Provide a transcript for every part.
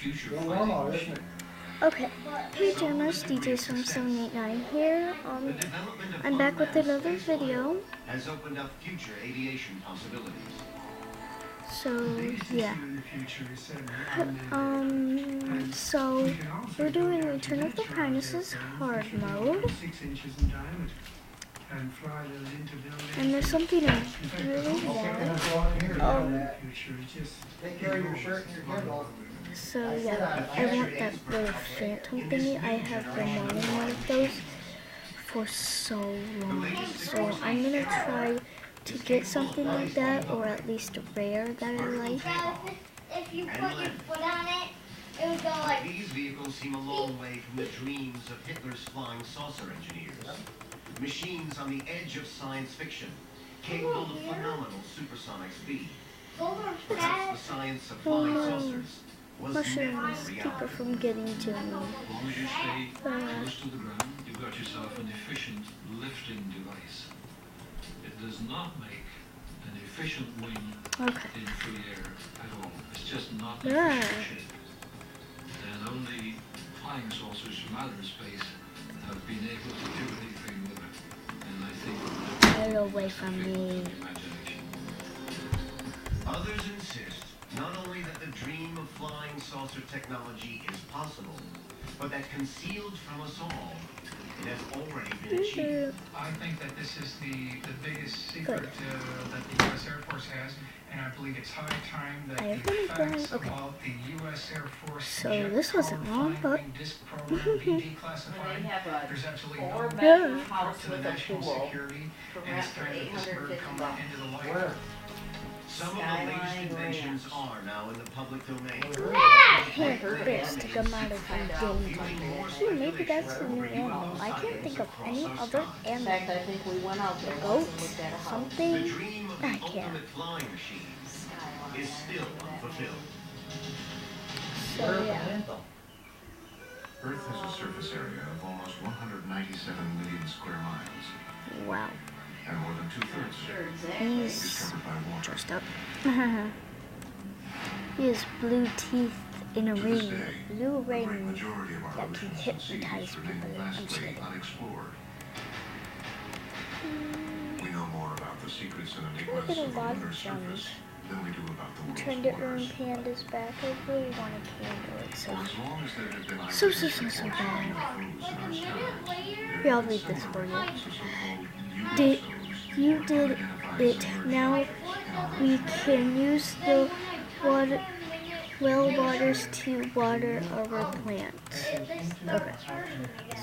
future fighting machine. Okay, hey Jammers, DJ Storm 789 here. I'm back with another video. Has opened up future aviation possibilities. So yeah. So we're doing Return of the Prinuses hard mode. And there's something I really want. So yeah, I want that little phantom thingy. I have been wanting one of those for so long. So I'm gonna try to get something like that, or at least a rare that I like. If you put your foot on it, it would go like... These vehicles seem a long way from the dreams of Hitler's flying saucer engineers. Machines on the edge of science fiction, capable of phenomenal supersonic speed. Perhaps the science of flying saucers was never Mushrooms keep her reality. from getting to me. As long as you stay close to the ground, you've got yourself an efficient lifting device. It does not make an efficient wing in free air at all. It's just not efficient shape. And only flying saucers from outer space have been able to do anything with it. And I think Get away from me. imagination. Others insist not only that the dream of flying saucer technology is possible, but that concealed from us all, it has already been achieved. I think that this is the biggest secret that the U.S. Air Force has, and I believe it's high time that the facts about the U.S. Air Force So this wasn't wrong, but disc program be declassified. There's absolutely no yeah. threat to the national security, and it's time that this bird come into the light. Some of the latest inventions are now in the public domain. Can't bears to come out of my game bundle. Maybe that's the new animal. I can't think of any other In fact, animal. I think we went out there. Goat? Looked at a house. The Something? dream of I the can't. ultimate flying machines is still unfulfilled. So yeah. Earth has a surface area of almost 197 million square miles, Wow. and more than two-thirds Sure, is exactly. He's covered by water. dressed up. He has blue teeth in a To this ring. day, Blue the great ring majority of our that can oceans and seas hypnotize remain people. I'm just vastly kidding. unexplored. We know more about the secrets and I enigmas get a of the lot lunar of surface gems. than we do about the I'm world's trying to earn waters. pandas back. I really want a panda. It's For as long as there have been So eyewitness bad. reports of UFOs in our skies, there Here, I'll have read been this for similar you. reports of so-called Did USOs you or did unidentified it. submerged Now objects in our we oceans. can use the water, well waters to water our plants. Okay.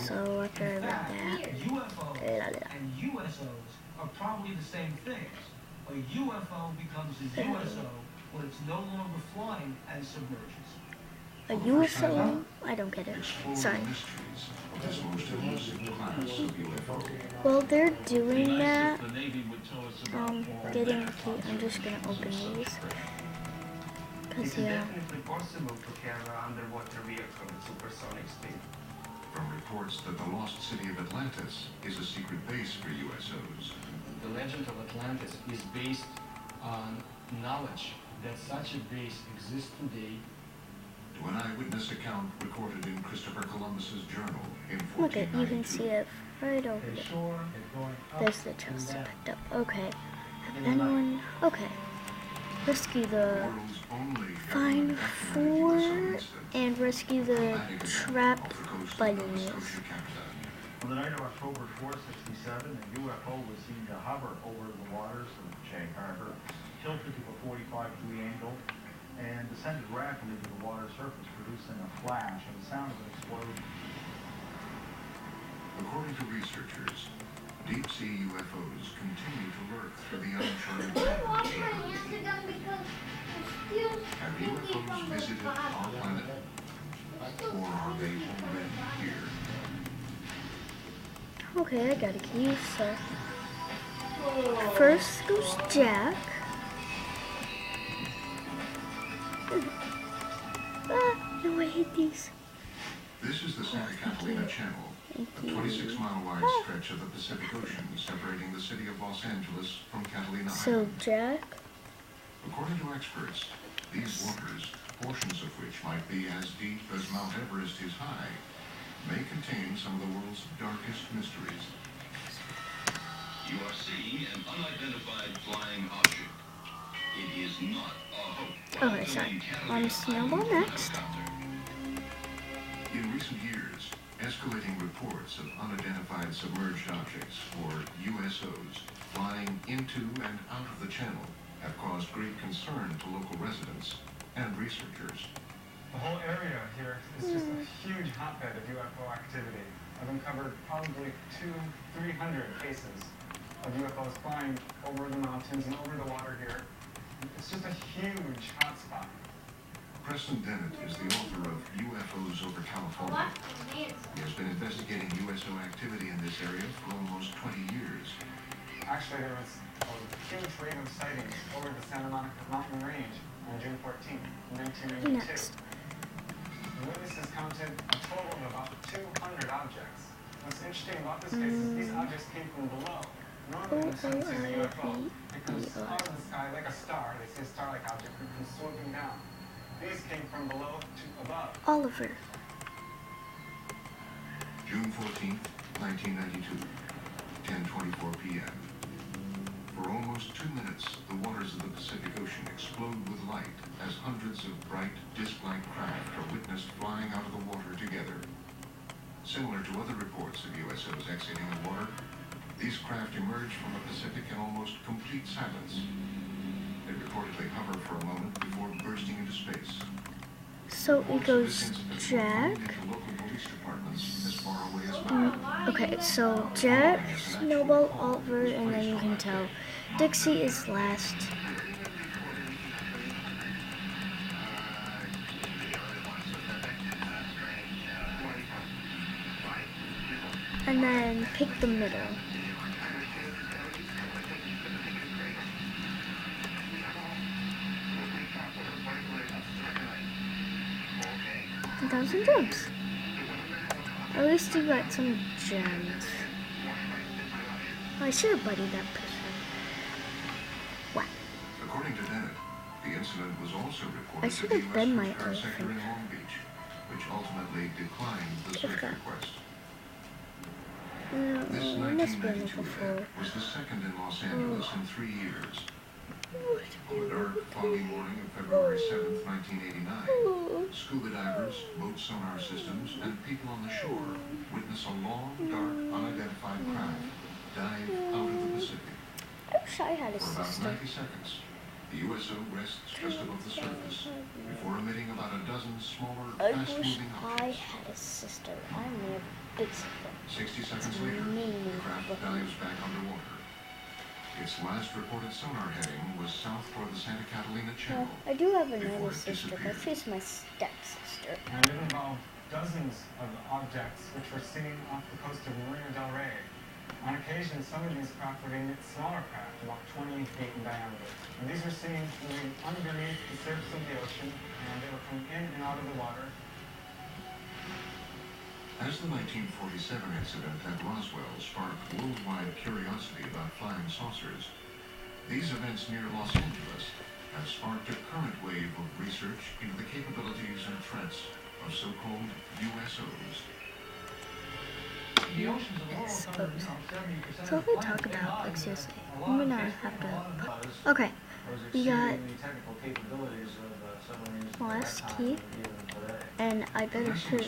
So after I read that, UFOs and USOs are probably the same things. A UFO becomes a USO when it's no longer flying and submerges. a USO? I don't get it. Explore Sorry. the mysteries of this most elusive class of UFO. Well, they're It'd be doing nice that. if the Navy would tell us about all Getting that. the key. I'm just gonna open these. Cause It's yeah. definitely possible to have an underwater vehicle at supersonic speed. From reports that the lost city of Atlantis is a secret base for USOs, The legend of Atlantis is based on knowledge that such a base exists today. to an eyewitness account recorded in Christopher Columbus's journal in Look at, you can 1492. see it right over there. There's the chest I picked up. Okay. Have anyone? Okay. Rescue the World's only Find government four documented incident and rescue the Atlantic trapped off the coast of bunnies. Nova Scotia, Canada. On the night of October 4, 67, a UFO was seen to hover over the waters of Shank Harbor, tilted to a 45-degree angle, and descended rapidly to the water surface, producing a flash and the sound of an explosion. According to researchers, deep-sea UFOs continue to lurk through the uncharted waters of the ocean. Have UFOs visited our planet? Or are they already here? Okay, I got a key, so first goes Jack. No, I hate these. This is the Santa Catalina Channel, a 26-mile wide stretch of the Pacific Ocean separating the city of Los Angeles from Catalina So Island. Jack, According to experts, these waters portions of which might be as deep as Mount Everest is high, may contain some of the world's darkest mysteries. You are seeing an unidentified flying object. It is not a hoax. Okay, sorry. On Snowball next. In recent years, escalating reports of unidentified submerged objects, or USOs, flying into and out of the channel have caused great concern to local residents and researchers. The whole area here is just a huge hotbed of UFO activity. I've uncovered probably 200-300 cases of UFOs flying over the mountains and over the water here. It's just a huge hotspot. Preston Dennett is the author of UFOs over California. He has been investigating USO activity in this area for almost 20 years. Actually, there was a huge wave of sightings over the Santa Monica Mountain Range on June 14, 1992. Next. The witnesses counted a total of about 200 objects. What's interesting about this case is these objects came from below. Normally, when someone sees a UFO, it comes out of the sky like a star. They see a star-like object that comes swooping down. These came from below to above. Oliver. June 14th, 1992, 10:24 p.m. For almost 2 minutes, the waters of the Pacific Ocean explode with light as hundreds of bright, disc-like craft are witnessed flying out of the water together. Similar to other reports of USOs exiting the water, these craft emerge from the Pacific in almost complete silence. They reportedly hover for a moment before bursting into space. So it goes Jack. Okay, so Jack, Snowball, Oliver, and then you can tell Dixie is last. And then pick the middle. $1,000 gems. At least you got some gems. Oh, I should have buddied that person. What? According to Dennett, the incident was also reported I to should the have been my U.S. Coast Guard sector elephant. in Long Beach, which ultimately declined the search request. This I must be 1992 before. event was the second in Los Angeles in 3 years. On the dark, foggy morning of February 7th, 1989, scuba divers, boat sonar systems, and people on the shore witness a long, dark, unidentified craft dive out of the Pacific. I wish I had a For about sister. 90 seconds, the USO rests just above the surface before emitting about a dozen smaller, I wish fast-moving I objects. had a sister. I'm a big sister. 60 seconds later, the craft dives back underwater. Its last reported sonar heading was south toward the Santa Catalina Channel. I do have before another it sister, but disappeared. she's my stepsister. And it involved dozens of objects which were seen off the coast of Marina del Rey. On occasion, some of these craft would emit smaller craft, about 20 feet in diameter. And these were seen moving underneath the surface of the ocean, and they were coming in and out of the water. As the 1947 incident at Roswell sparked worldwide curiosity about flying saucers, these events near Los Angeles have sparked a current wave of research into the capabilities and threats of so-called USOs. The oceans of the world cover some 70% So if we talk about, like seriously, I'm gonna have to. Okay, we got last key, and I better hurry.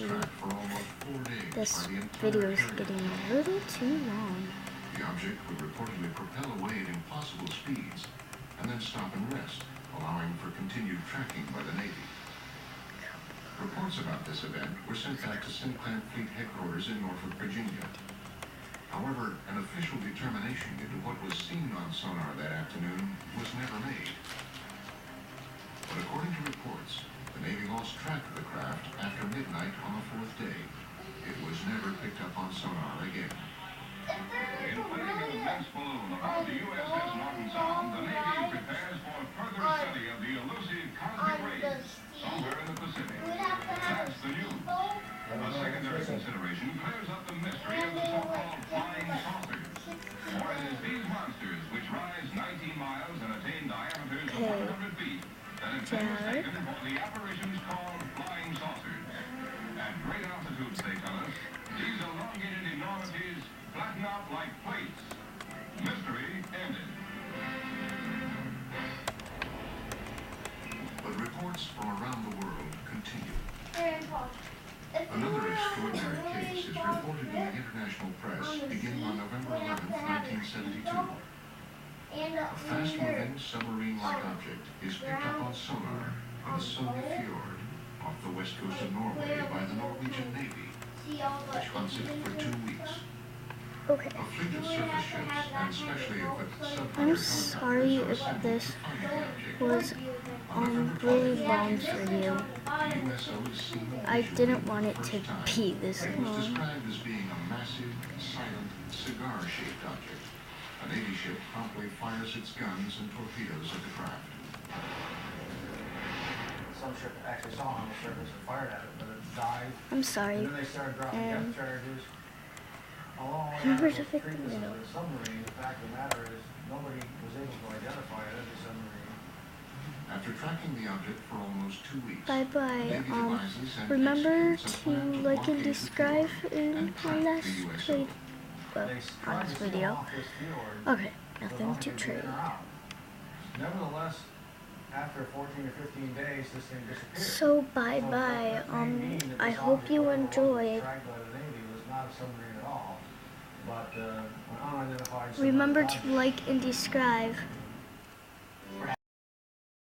This video is getting a little too long. The object would reportedly propel away at impossible speeds and then stop and rest, allowing for continued tracking by the Navy. Reports about this event were sent back to Sinclair Fleet Headquarters in Norfolk, Virginia. However, an official determination into what was seen on sonar that afternoon was never made. But according to reports, the Navy lost track of the craft after midnight on the fourth day. It was never picked up on sonar again. In putting an immense balloon around the USS Norton Sound, the Navy prepares for further study of the elusive cosmic rays somewhere in the Pacific. That's the news. A secondary consideration clears up the mystery of the so-called flying saucers. For it is these monsters which rise 19 miles and attain diameters of 100 feet that taken for the apparitions called flying saucers. At great altitudes, they tell us, these elongated enormities flatten out like plates. Mystery ended. But reports from around the world continue. Another extraordinary case is reported in the international press beginning on November 11, 1972. A fast-moving submarine-like object is picked up on sonar in the Sogne Fjord off the west coast of Norway by the Norwegian Navy, which hunts it for 2 weeks. Okay. A fleet of surface ships and specially equipped submarine I'm sorry if this was really long for you. I didn't want it to be this It was long. described as being a massive, silent, cigar-shaped object. A Navy ship promptly fires its guns and torpedoes at the craft. Some ship actually saw it on the surface and fired at it, but it died. I'm sorry. And then they started dropping depth charges. Where's the fifth minute? The submarine, the fact of the matter is, nobody was able to identify it as a submarine. After tracking the object for almost 2 weeks, Bye-bye. Navy devices and Remember executes a to plan to like and locate the subscribe field in and my track last the USO. trade. Well, They on tried this to seal video. off this fjord, Okay, so nothing nothing to could trade. get her out. Nevertheless, after 14 or 15 days, this thing disappeared. So bye-bye. I hope you enjoyed. Remember to like and subscribe.